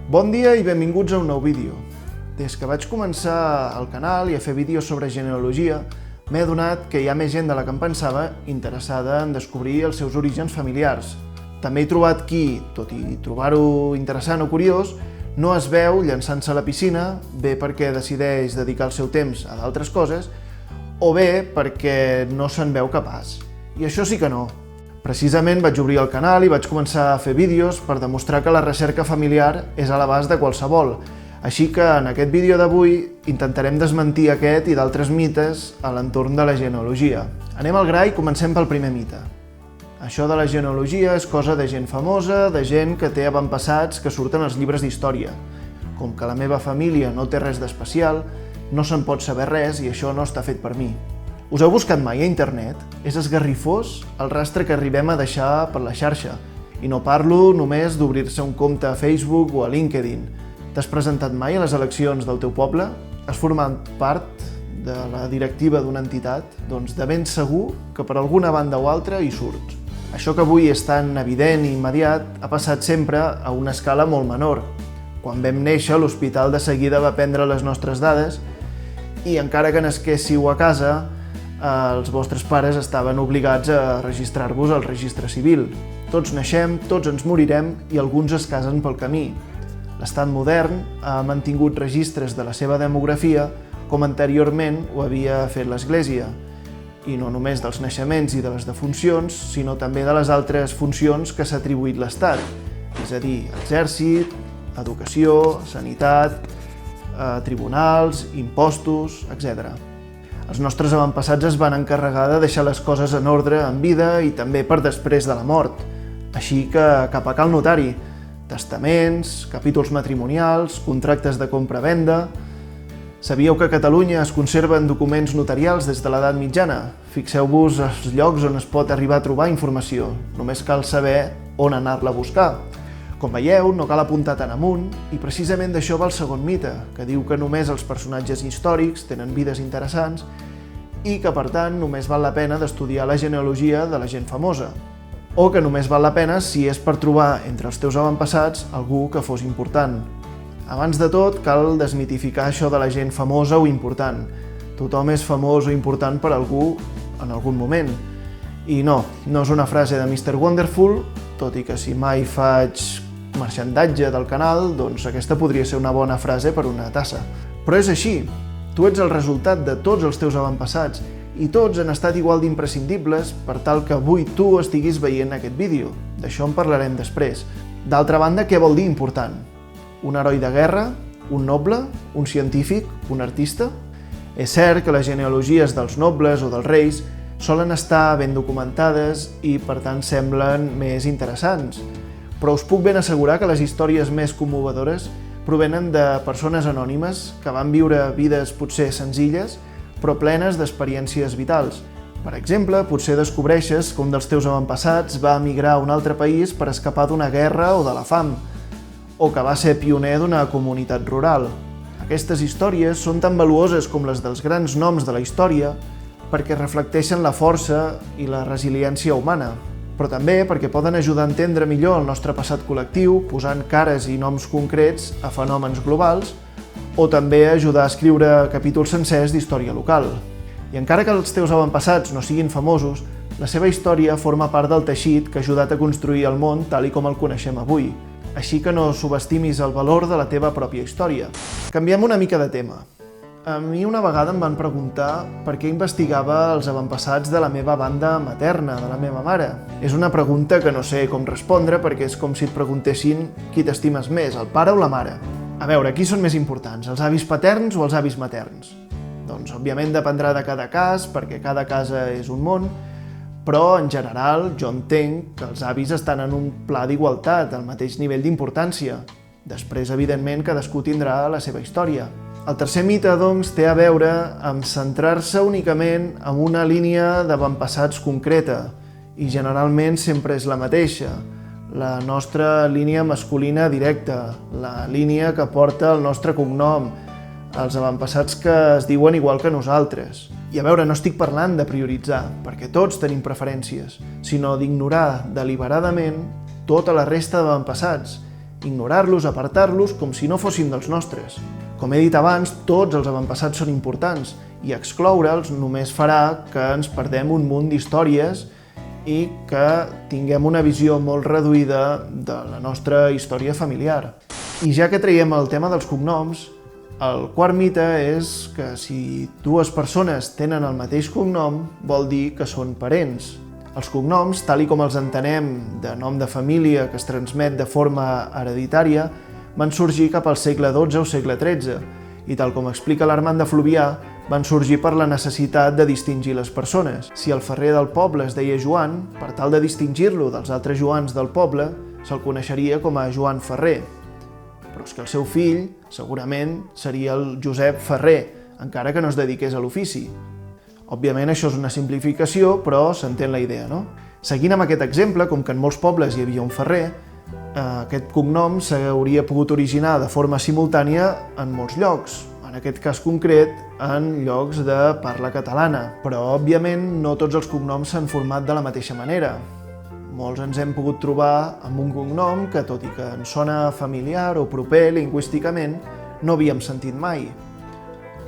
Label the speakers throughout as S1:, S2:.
S1: Bon dia i benvinguts a un nou vídeo. Des que vaig començar el canal i a fer vídeos sobre genealogia, m'he adonat que hi ha més gent de la que em pensava interessada en descobrir els seus orígens familiars. També he trobat qui, tot i trobar-ho interessant o curiós, no es veu llançant-se a la piscina, bé perquè decideix dedicar el seu temps a d'altres coses, o bé perquè no se'n veu capaç. I això sí que no. Precisament vaig obrir el canal i vaig començar a fer vídeos per demostrar que la recerca familiar és a l'abast de qualsevol. Així que en aquest vídeo d'avui intentarem desmentir aquest i d'altres mites a l'entorn de la genealogia. Anem al gra i comencem pel primer mite. Això de la genealogia és cosa de gent famosa, de gent que té avantpassats que surten als llibres d'història. Com que la meva família no té res d'especial, no se'n pot saber res i això no està fet per mi. Us heu buscat mai a internet? És esgarrifós el rastre que arribem a deixar per la xarxa. I no parlo només d'obrir-se un compte a Facebook o a LinkedIn. T'has presentat mai a les eleccions del teu poble? Has format part de la directiva d'una entitat? Doncs de ben segur que per alguna banda o altra hi surts. Això que avui és tan evident i immediat ha passat sempre a una escala molt menor. Quan vam néixer, l'hospital de seguida va prendre les nostres dades i encara que nasquéssiu a casa, els vostres pares estaven obligats a registrar-vos al registre civil. Tots naixem, tots ens morirem i alguns es casen pel camí. L'Estat modern ha mantingut registres de la seva demografia com anteriorment ho havia fet l'Església. I no només dels naixements i de les defuncions, sinó també de les altres funcions que s'ha atribuït l'Estat, és a dir, exèrcit, educació, sanitat, tribunals, impostos, etc. Els nostres avantpassats es van encarregar de deixar les coses en ordre en vida i també per després de la mort. Així que cap a cal notari, testaments, capítols matrimonials, contractes de compra-venda... Sabíeu que a Catalunya es conserven documents notarials des de l'edat mitjana? Fixeu-vos als llocs on es pot arribar a trobar informació. Només cal saber on anar-la a buscar. Com veieu, no cal apuntar tan amunt, i precisament d'això va el segon mite, que diu que només els personatges històrics tenen vides interessants i que, per tant, només val la pena d'estudiar la genealogia de la gent famosa. O que només val la pena si és per trobar entre els teus avantpassats algú que fos important. Abans de tot, cal desmitificar això de la gent famosa o important. Tothom és famós o important per algú en algun moment. I no és una frase de Mr. Wonderful, tot i que si mai faig marxandatge del canal, doncs aquesta podria ser una bona frase per una tassa. Però és així, tu ets el resultat de tots els teus avantpassats i tots han estat igual d'imprescindibles per tal que avui tu estiguis veient aquest vídeo. D'això en parlarem després. D'altra banda, què vol dir important? Un heroi de guerra? Un noble? Un científic? Un artista? És cert que les genealogies dels nobles o dels reis solen estar ben documentades i, per tant, semblen més interessants. Però us puc ben assegurar que les històries més commovedores provenen de persones anònimes que van viure vides potser senzilles, però plenes d'experiències vitals. Per exemple, potser descobreixes que un dels teus avantpassats va emigrar a un altre país per escapar d'una guerra o de la fam, o que va ser pioner d'una comunitat rural. Aquestes històries són tan valuoses com les dels grans noms de la història perquè reflecteixen la força i la resiliència humana, però també perquè poden ajudar a entendre millor el nostre passat col·lectiu posant cares i noms concrets a fenòmens globals o també ajudar a escriure capítols sencers d'història local. I encara que els teus avantpassats no siguin famosos, la seva història forma part del teixit que ha ajudat a construir el món tal i com el coneixem avui. Així que no subestimis el valor de la teva pròpia història. Canviem una mica de tema. A mi una vegada em van preguntar per què investigava els avantpassats de la meva banda materna, de la meva mare. És una pregunta que no sé com respondre perquè és com si et preguntessin qui t'estimes més, el pare o la mare. A veure, qui són més importants, els avis paterns o els avis materns? Doncs, òbviament, dependrà de cada cas, perquè cada casa és un món, però, en general, jo entenc que els avis estan en un pla d'igualtat, al mateix nivell d'importància. Després, evidentment, cadascú tindrà la seva història. El tercer mite, doncs, té a veure amb centrar-se únicament en una línia d'avantpassats concreta, i generalment sempre és la mateixa, la nostra línia masculina directa, la línia que porta el nostre cognom, els avantpassats que es diuen igual que nosaltres. I a veure, no estic parlant de prioritzar, perquè tots tenim preferències, sinó d'ignorar deliberadament tota la resta d'avantpassats ignorar-los, apartar-los, com si no fossin dels nostres. Com he dit abans, tots els avantpassats són importants i excloure'ls només farà que ens perdem un munt d'històries i que tinguem una visió molt reduïda de la nostra història familiar. I ja que traiem el tema dels cognoms, el quart mite és que si dues persones tenen el mateix cognom, vol dir que són parents. Els cognoms, tal com els entenem de nom de família que es transmet de forma hereditària, van sorgir cap al segle XII o segle XIII i, tal com explica l'Armand de Fluvià, van sorgir per la necessitat de distingir les persones. Si el ferrer del poble es deia Joan, per tal de distingir-lo dels altres Joans del poble, se'l coneixeria com a Joan Ferrer. Però és que el seu fill, segurament, seria el Josep Ferrer, encara que no es dediqués a l'ofici. Òbviament això és una simplificació, però s'entén la idea, no? Seguint amb aquest exemple, com que en molts pobles hi havia un ferrer, aquest cognom s'hauria pogut originar de forma simultània en molts llocs, en aquest cas concret en llocs de parla catalana, però òbviament no tots els cognoms s'han format de la mateixa manera. Molts ens hem pogut trobar amb un cognom que, tot i que ens sona familiar o proper lingüísticament, no havíem sentit mai.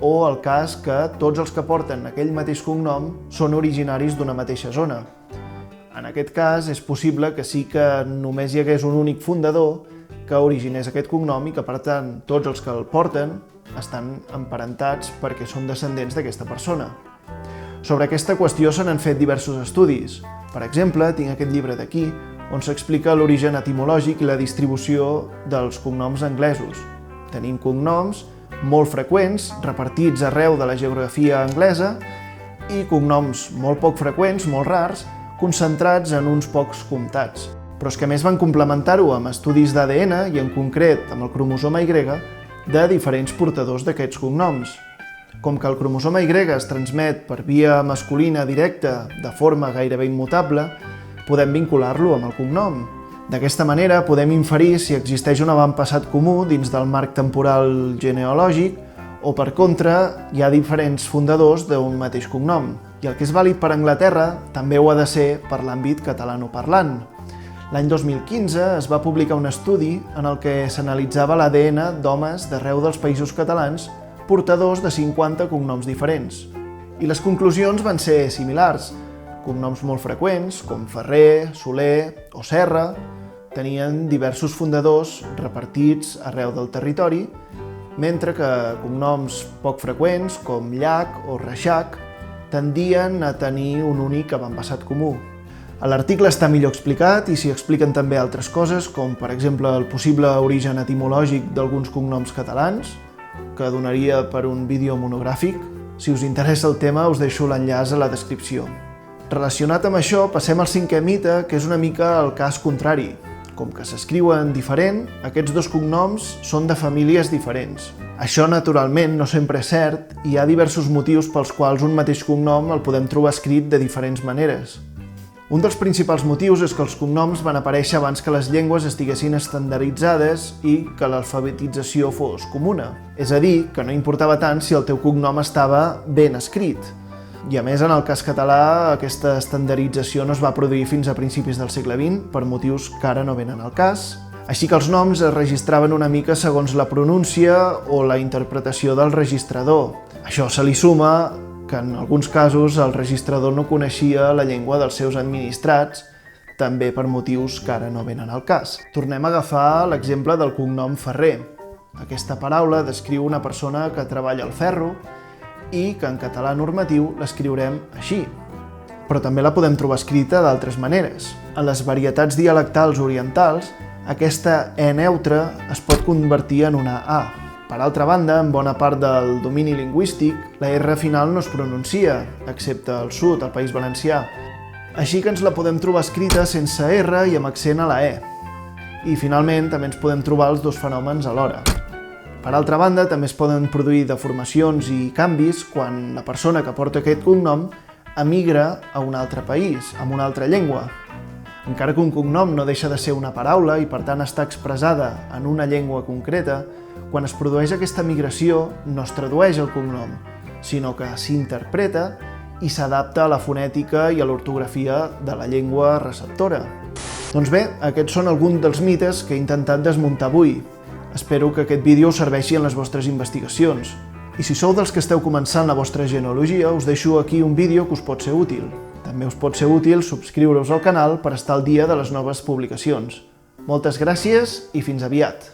S1: O el cas que tots els que porten aquell mateix cognom són originaris d'una mateixa zona. En aquest cas, és possible que sí que només hi hagués un únic fundador que originés aquest cognom i que, per tant, tots els que el porten estan emparentats perquè són descendents d'aquesta persona. Sobre aquesta qüestió se n'han fet diversos estudis. Per exemple, tinc aquest llibre d'aquí, on s'explica l'origen etimològic i la distribució dels cognoms anglesos. Tenim cognoms molt freqüents, repartits arreu de la geografia anglesa, i cognoms molt poc freqüents, molt rars, concentrats en uns pocs comtats. Però és que a més van complementar-ho amb estudis d'ADN i en concret amb el cromosoma Y de diferents portadors d'aquests cognoms. Com que el cromosoma Y es transmet per via masculina directa de forma gairebé immutable, podem vincular-lo amb el cognom. D'aquesta manera podem inferir si existeix un avantpassat comú dins del marc temporal genealògic o, per contra, hi ha diferents fundadors d'un mateix cognom. I el que és vàlid per Anglaterra també ho ha de ser per l'àmbit catalanoparlant. L'any 2015 es va publicar un estudi en el que s'analitzava l'ADN d'homes d'arreu dels països catalans portadors de 50 cognoms diferents. I les conclusions van ser similars. Cognoms molt freqüents, com Ferrer, Soler o Serra, tenien diversos fundadors repartits arreu del territori, mentre que cognoms poc freqüents, com Llach o Reixac, tendien a tenir un únic avantpassat comú. A l'article està millor explicat i s'hi expliquen també altres coses, com per exemple el possible origen etimològic d'alguns cognoms catalans, que donaria per un vídeo monogràfic. Si us interessa el tema, us deixo l'enllaç a la descripció. Relacionat amb això, passem al cinquè mite, que és una mica el cas contrari. Com que s'escriuen diferent, aquests dos cognoms són de famílies diferents. Això, naturalment, no sempre és cert i hi ha diversos motius pels quals un mateix cognom el podem trobar escrit de diferents maneres. Un dels principals motius és que els cognoms van aparèixer abans que les llengües estiguessin estandarditzades i que l'alfabetització fos comuna. És a dir, que no importava tant si el teu cognom estava ben escrit. I a més, en el cas català, aquesta estandardització no es va produir fins a principis del segle XX, per motius que ara no venen al cas. Així que els noms es registraven una mica segons la pronúncia o la interpretació del registrador. Això se li suma que en alguns casos el registrador no coneixia la llengua dels seus administrats, també per motius que ara no venen al cas. Tornem a agafar l'exemple del cognom Ferrer. Aquesta paraula descriu una persona que treballa al ferro i que en català normatiu l'escriurem així. Però també la podem trobar escrita d'altres maneres. En les varietats dialectals orientals, aquesta E neutra es pot convertir en una A. Per altra banda, en bona part del domini lingüístic, la R final no es pronuncia, excepte al sud, al País Valencià. Així que ens la podem trobar escrita sense R i amb accent a la E. I finalment també ens podem trobar els dos fenòmens alhora. Per altra banda, també es poden produir deformacions i canvis quan la persona que porta aquest cognom emigra a un altre país, amb una altra llengua. Encara que un cognom no deixa de ser una paraula i per tant està expressada en una llengua concreta, quan es produeix aquesta migració no es tradueix el cognom, sinó que s'interpreta i s'adapta a la fonètica i a l'ortografia de la llengua receptora. Doncs bé, aquests són alguns dels mites que he intentat desmuntar avui. Espero que aquest vídeo us serveixi en les vostres investigacions. I si sou dels que esteu començant la vostra genealogia, us deixo aquí un vídeo que us pot ser útil. També us pot ser útil subscriure-us al canal per estar al dia de les noves publicacions. Moltes gràcies i fins aviat!